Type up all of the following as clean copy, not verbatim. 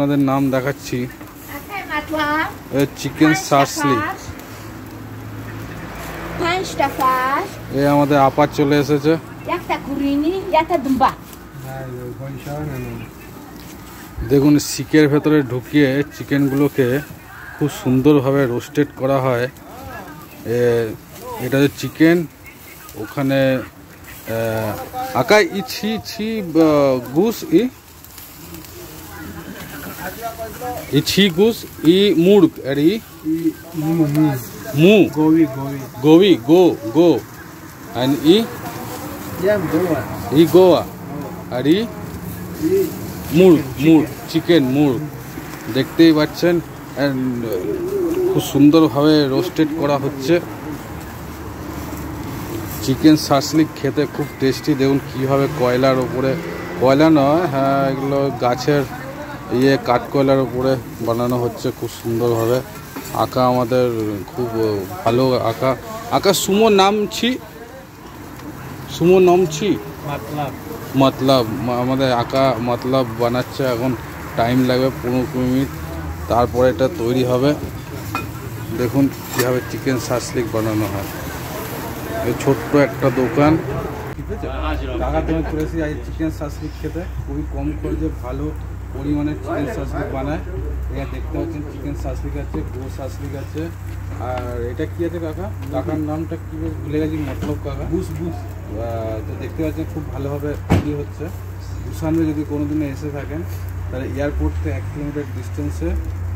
আপনাদের নাম দেখাচ্ছি, চিকেন শাসলিক। এই আমাদের আপা চলে এসেছে। দেখুন শিকের ভেতরে ঢুকিয়ে চিকেনগুলোকে খুব সুন্দরভাবে রোস্টেড করা হয়। এটা হচ্ছে চিকেন। ওখানে আকা ছি ছি গুস ই ছি গুস ই মুড় আর ই মু গোবি গো গো and ই গোয়া আর ই মুড় মুড় চিকেন মুড়। দেখতেই পাচ্ছেন খুব সুন্দরভাবে রোস্টেড করা হচ্ছে। চিকেন শাসলিক খেতে খুব টেস্টি। দেখুন কীভাবে কয়লার ওপরে, কয়লা নয়, হ্যাঁ এগুলো গাছের কাঠকয়লার উপরে বানানো হচ্ছে খুব সুন্দরভাবে। আঁকা আমাদের খুব ভালো আঁকা। আঁকা সুমো নাম ছি মতলব আমাদের আঁকা মতলব বানাচ্ছে। এখন টাইম লাগবে 15 মিনিট, তারপরে এটা তৈরি হবে। দেখুন কীভাবে চিকেন শাসলিক বানানো হয়। এই ছোট্ট একটা দোকান, ঠিক আছে। টাকা তুমি করেছি আজ চিকেন শাসলিক খেতে। খুবই কম খরচে ভালো পরিমাণে চিকেন শাসলিক বানায়। এখানে দেখতে পাচ্ছেন চিকেন শাসলিক আছে, গো শাসলিক আছে। আর এটা কি আছে কাকা? কাকার নামটা কি ভুলে গেছি, মতলব কাকা বুস। তো দেখতে পাচ্ছেন খুব ভালোভাবে তৈরি হচ্ছে। বুসানে যদি কোনোদিনে এসে থাকেন তাহলে এয়ারপোর্ট থেকে 1 কিলোমিটার ডিস্টেন্সে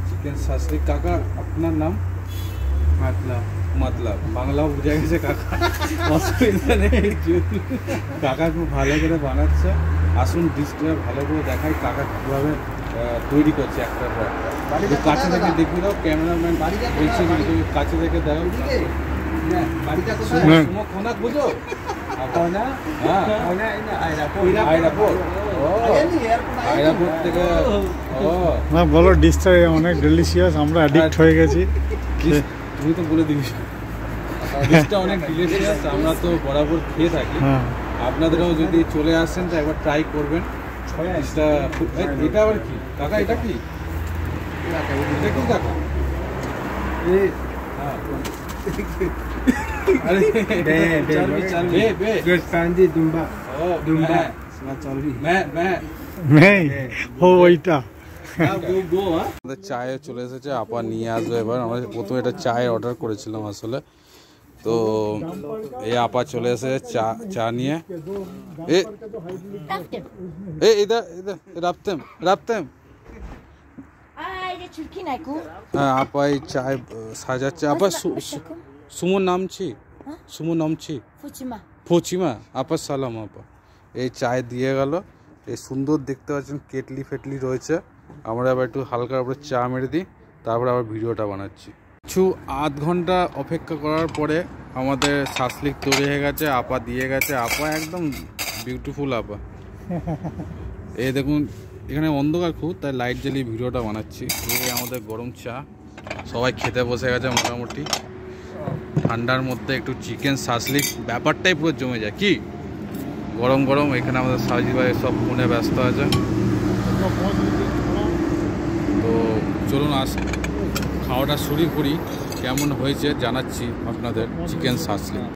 চিকেন শাসলিক। কাকা আপনার নাম? মতলব বাংলাও বুঝে গেছে কাকা, অসুবিধা নেই। কাকা খুব ভালো করে বানাচ্ছে। আসুন ডিশটা ভালো করে দেখাই কাকা কীভাবে তৈরি করছে একটা পর। কাছে থেকে দেখে দাও, ক্যামেরাম্যান বলছে কাছে থেকে দেখো। খানা বুঝো বলো ডিশটা অনেক ডেলিশিয়াস, আমরা অ্যাডিক্ট হয়ে গেছি। তুমি তো বলে দিবি ডিশটা অনেক ডেলিশিয়াস, আমরা তো বরাবর খেয়ে থাকি। আপনাদেরও যদি চলে আসেন তো একবার ট্রাই করবেন ডিশটা। এটা আবার কি কাকা? এটা কি কাকা? চায়ে চলে এসেছে, আপা নিয়ে আসবে এবার। আমরা প্রথমে এটা চায়ের অর্ডার করেছিলাম আসলে। তো এই আপা চলে এসেছে চা নিয়ে। রাখতেম হ্যাঁ আপা এই চায় সাজাচ্ছে। আপা সুমোর নাম ছি ফচিমা। আপা সালাম আপা। এই চায় দিয়ে গেল। এই সুন্দর দেখতে পাচ্ছেন কেটলি ফেটলি রয়েছে। আমরা আবার একটু হালকা উপরে চা মেরে দিই, তারপরে আবার ভিডিওটা বানাচ্ছি। কিছু আধ ঘন্টা অপেক্ষা করার পরে আমাদের শাসলিক তৈরি হয়ে গেছে। আপা দিয়ে গেছে। আপা একদম বিউটিফুল আপা। এই দেখুন এখানে অন্ধকার খুব, তাই লাইট জ্বালিয়ে ভিডিওটা বানাচ্ছি। এই আমাদের গরম চা, সবাই খেতে বসে গেছে মোটামুটি। ঠান্ডার মধ্যে একটু চিকেন শাসলিক ব্যাপারটাই পুরো জমে যায়। কি গরম গরম। এখানে আমাদের সাজি ভাই সব ফোনে ব্যস্ত আছে। তো চলুন খাওয়াটা শুরু করি। কেমন হয়েছে জানাচ্ছি আপনাদের চিকেন শাসলিক।